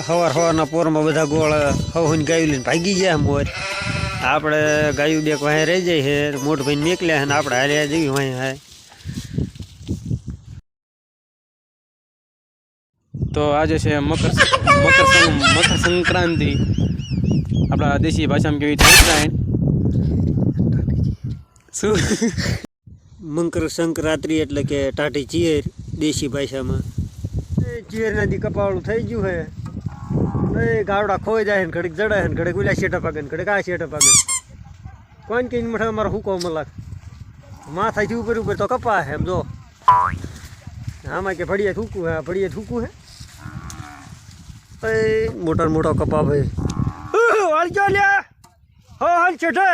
સવારના પોરમાં બધા ગોળ હવન ગાયું લઈને ભાગી ગયા મોર. આપણે ગાયું બે વાંહે રહી જાય છે, મોટ ભાઈ નીકળ્યા છે ને આપણે હારે જઈએ વાંહે હા. તો આજે છે મકર સંક્રાંતિ, આપણા દેશી ભાષામાં કેવી છે ઉત્તરાયણ. શું મકર સંક્રાંતિ એટલે કે ટાઢી ચીર દેશી ભાષામાં. ચીરના દી કપાળું થઈ ગયું છે. એ ગાવડા ખોઈ જાય ને ઘડીક જડાય ને ઘડીક ઓલા શેઠા પાગે ને ઘડીક આ શેઠા પાગે. કોઈને કઈ મઠા અમારા હુકો મલાક માથાથી ઉપર ઉપર તો કપા છે એમ જો. આમાં કે ભડીએ થૂકું હે, ભડીએ થૂકું હે. એ મોટા મોટો કપા ભાઈ વાળજો લ્યા. હો હાલ શેઠે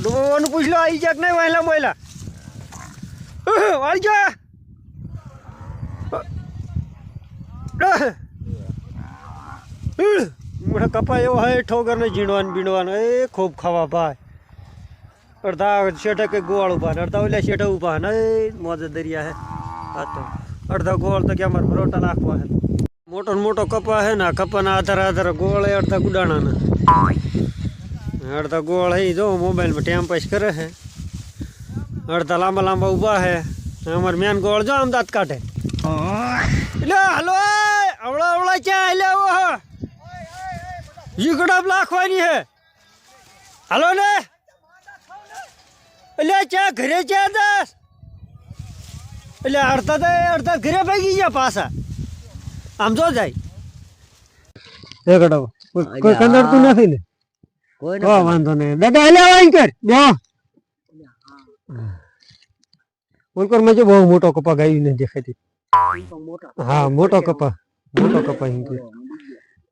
ડોવાનું પૂછ લો આવી જાય કે નહીં વાયલા મોયલા વાળજો. મોટા કપા એવો હોય ઠોકર ને ઝીણવાનું બીણવાનું એ ખૂબ ખાવા ભાઈ. અડધા શેઠે કે ગોળ ઉભા ને અડધા ઓલા શેઠે ઉભા ને મોજે દરિયા હે. હા તો અડધા ગોળ તો કે અમારે પરોટા નાખવા હે. મોટો મોટો કપા હે ને કપાના આધારે ગોળ એ અડધા ગુડાણાના અડધા ગોળ હે જો મોબાઈલમાં ટાઈમ પાસ કરે છે. અડધા લાંબા લાંબા ઊભા હે. અમારે મેન ગોળ જો આમ દાંત કાઢે. એટલે હાલો અવળા અવળા ક્યાં હાલ્યા હો ઈકડા નાખવાની હે. હાલો ને એટલે ચા ઘરે ચા દસ એટલે અડધા ઘરે ભાગી ગયા પાછા. આમ જો જાય કોઈ કંદરતું નથી ને વાંધો નહીં. દાદા હલ્યા વાઈ કર બે ઓલકર માં જો બહુ મોટો કપા ગાયું ને દેખાતી. હા મોટો કપા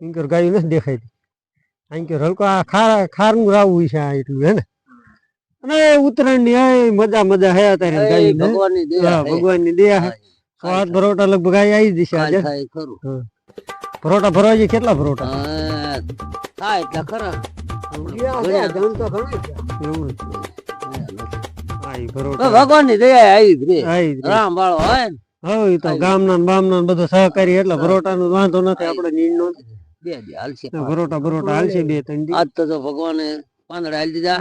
ઇન્કર ગાયું નથી દેખાતી. ઇન્કર હલકો આ ખારનું રાવું છે આ એટલું હે ને. અને ઉત્તરાયણ ની મજા હે અત્યારે ગાયું ભગવાનની દયા હે. સ્વાદ પરોટા લગભગ આવી જશે આજે. પરોટા ભરવા છે કેટલા પરોટા ભગવાન ની દયા આવી રામ વાળો હોય હવે તો ગામના બામના બધો સહકારી એટલે પરોટા નો વાંધો નથી. આપડે નીણ નો પરોટા હાલશે 2-3 દી. આજ તો ભગવાને પાંદડા હાલી દીધા.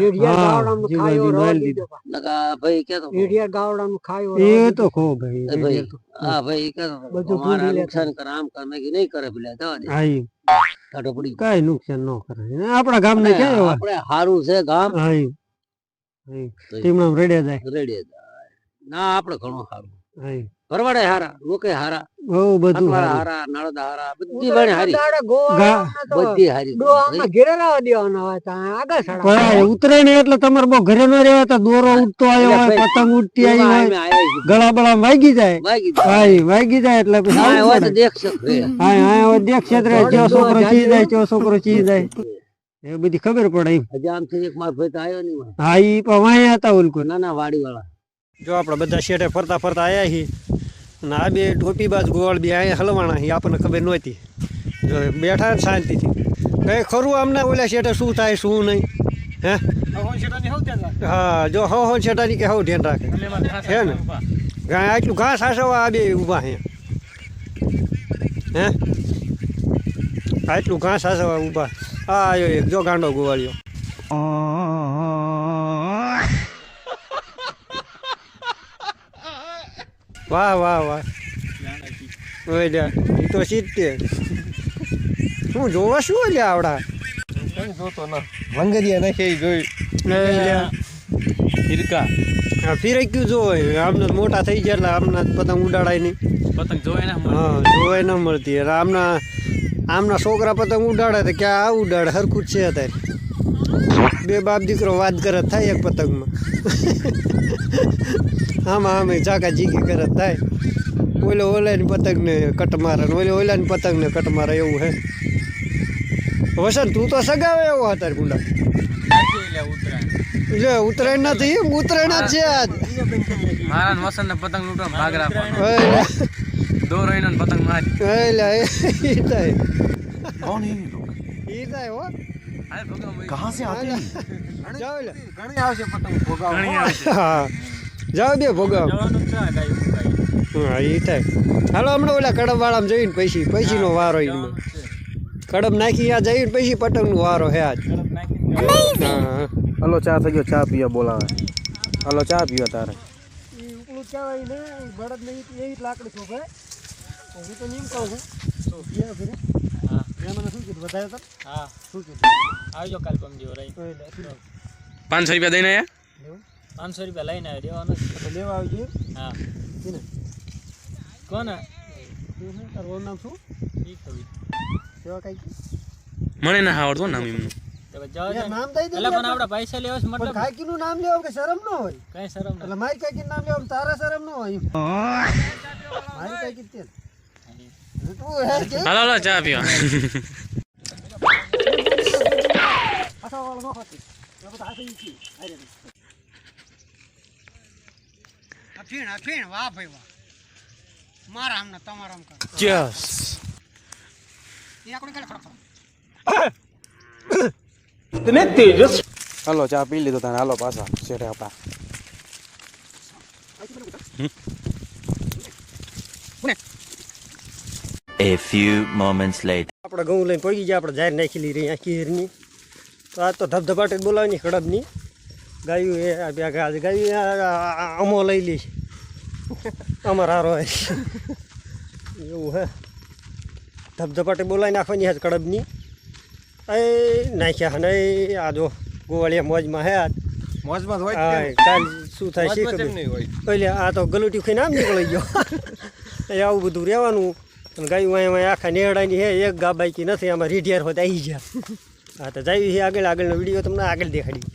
ભાઈ કેતો એ તો ખો ભાઈ હા ભાઈ કેતો નુકસાન કરે આમ કરે નહીં કરે પેલા જવા દે. ટાઢો પડી કઈ નુકસાન ન કરે આપડા ગામ ને ક્યાં આપણે સારું છે ગામ રેડિયા જાય ના આપડે ઘણું સારું ભરવાડે હારા લોકો હારા બહુ બધું હારા નળદા હારા બધી બને હારી બધી હારી ઉતરાયણ એટલે તમારે બહુ ઘરે ન રહેતા દોરો ઉડતો આવ્યો હોય પતંગ ઉડતી આવી હોય ગળા બળા વાગી જાય એટલે દેખ ક્ષેત્રે જો છોકરો ચી જાય એ બધી ખબર પડે. હજી આમથી એક માર ભાઈ તો આવ્યો નહીં. હા ઈ પણ વાય હતા ઓલકો નાના વાડી વાળા. જો આપણે બધા શેઠે ફરતા આયા છીએ અને આ બે ટોપી બાજ ગોળ બે અહીંયા હલવાણા છે આપણને ખબર નહોતી. જો બેઠા ને શાંતિથી કઈ ખરું અમને ઓલા શેઠે શું થાય શું નહીં હે. હા જો હો શેઠાની કે હવ ધ્યાન રાખે છે ને. આટલું ઘાસ હાસવા આ બે ઊભા છે હે. આટલું ઘાસ હાસવા ઊભા. હા આવ્યો એક જો ગાંડો ગોવાળ્યો. વાહ એ તો 70 શું જોવા શું લ્યા આવડા જોતો ના વંગરિયા નાખે જોઈ ફિરક્યું જો આમને મોટા થઈ ગયા એટલે આમના પતંગ ઉડાડાય નહીં. પતંગ જોવાય ન મળતી. આમના છોકરા પતંગ ઉડાડે તો ક્યાં આ ઉડાડે હરખું જ છે અત્યારે. બે બાપ દીકરો વાત કરે થાય એક પતંગમાં. આમે ચાકા જીકી કરે થાય. ઓલાની પતંગને કટ મારે ઓલાની પતંગને કટ મારે એવું હે. વસંત તું તો સગાવે એવો અત્યારે ગુંડા જો ઉત્તરાયણ નથી ઉત્તરાયણ જ છે આજ. મારા વસંત પતંગ લૂંટો ભાગ રાખવાનો દોરો એનો પતંગ મારી कौन है ये लोग હો कहाँ से आते हैं જાઓ બે ભોગાવ હા એ થાય. હાલો હમણાં ઓલા કડબ વાળામાં જઈને પૈસીનો વારો એનો કડબ નાખી આ જઈને પછી પતંગનો વારો હે આજ. હા હલો ચા થઈ ગયો, ચા પીવા બોલાવે. હલો ચા પીવા તારે. ઉપલું કહેવાય ને બળદ ને એવી લાકડી શોભે. હું તો નીમ કહું છું મને શું કીધું વધારે તો હા શું કીધું આવજો કાલ પમજી રહી. 500 રૂપિયા દઈને આયા? 500 રૂપિયા લઈને આવ્યો, દેવાનો તો લેવા આવજો. હા કોને કોને તારું નામ શું ઈ ખબર સેવા કઈ મને ના આવડતું નામ એમનું. તો જાવ યાર નામ દઈ દે એટલે પણ આપણે પૈસા લેવા છે પણ મતલબ કાકીનું નામ લેવું કે શરમ ન હોય કઈ શરમ એટલે મારી કાકીનું નામ લેવું તારા શરમ ન હોય મારી કાકી તે તું હે કે હાલો હાલો ચા પીવા. આખા વાળો નો ખાતી એ બધા આખી ઈ આરે અફીણ વાહ ભાઈ વાહ મારા આમને તમારા આમ કર ચસ. એ આપણે કાલે ફરક હલો ચા પી લીધો તને, હાલો પાછા શેઠે આપા. A few moments later. આપણે ઘઉં લઈને પડી ગયા આપણે જાહેર નાખી લીધી અહીંયા કીરની તો આ તો ધબધબાટે જ બોલાવવાની કડબની ગાયું એ આજે ગાયું અમો લઈ લી અમાર હારો એવું હે ધબધબાટે બોલાવી નાખવાની હે કડબની એ નાખ્યા ને આ જો ગોવાળિયા મોજમાં હે આજ મોજમાં હોય હા કાલ શું થાય છે ખબર એટલે આ તો ગલુટી ખાઈને આમ નીકળી ગયો એ આવું બધું રહેવાનું. અને ગાયું અહીંયા આખા નેહડાની હે એક ગા બાકી નથી આમાં રીઢિયાર હોત આવી ગયા. હા તો જાય છે આગળનો વિડીયો તમને આગળ દેખાડી.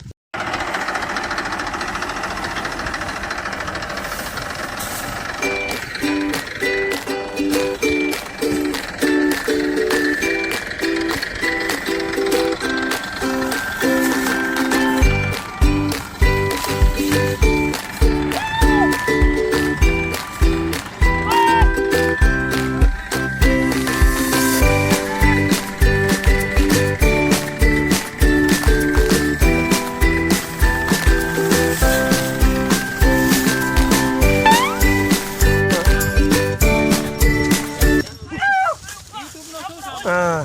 હા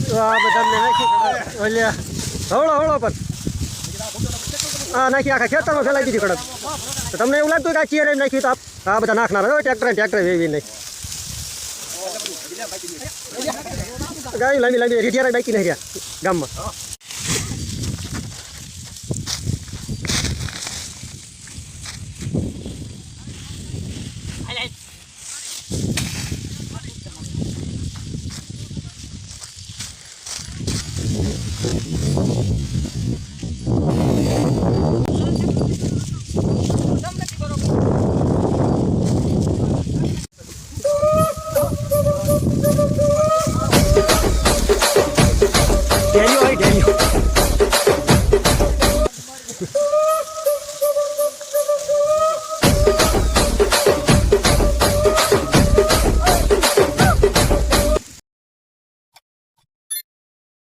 તો આ બધાને નાખી ઓલ્યા હવળો પણ હા નાખી આખા ખેતરમાં ફેલાઈ દીધી કડક. તો તમને એવું લાગતું કે આ ચીરે નાખ્યું તો આ બધા નાખનાર હોય ટ્રેક્ટર વેવી નાખી ગાય લાંબી રીઢિયારા બાકી નહીં રહ્યા ગામમાં.